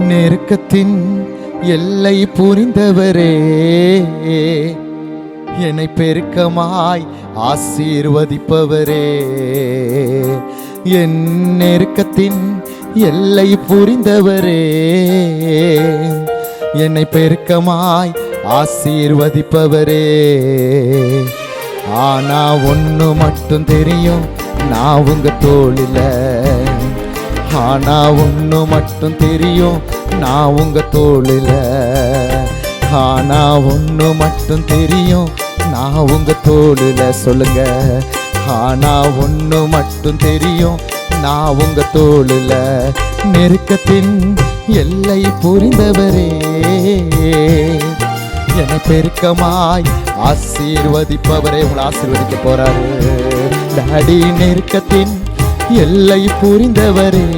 நெருக்கத்தின் எல்லை புரிந்தவரே, என்னை பெருக்கமாய் ஆசீர்வதிப்பவரே. என் நெருக்கத்தின் எல்லை புரிந்தவரே, என்னை பெருக்கமாய் ஆசீர்வதிப்பவரே. ஆனா ஒண்ணு மட்டும் தெரியும், நான் உங்க தோளில. ஆனா ஒண்ணு மட்டும் தெரியும், நான் உங்க தோளில. ஆனா ஒண்ணு மட்டும் தெரியும், நான் உங்க தோளில. சொல்லுங்க. ஆனா ஒண்ணு மட்டும் தெரியும், நான் உங்க தோளில. நெருக்கத்தின் எல்லை புரிந்தவரே, என்னை பெருக்கமாய் ஆசீர்வதிப்பவரே. உங்களை ஆசீர்வதிக்க போறாரு டாடி. நெருக்கத்தின் எல்லை புரிந்தவரே,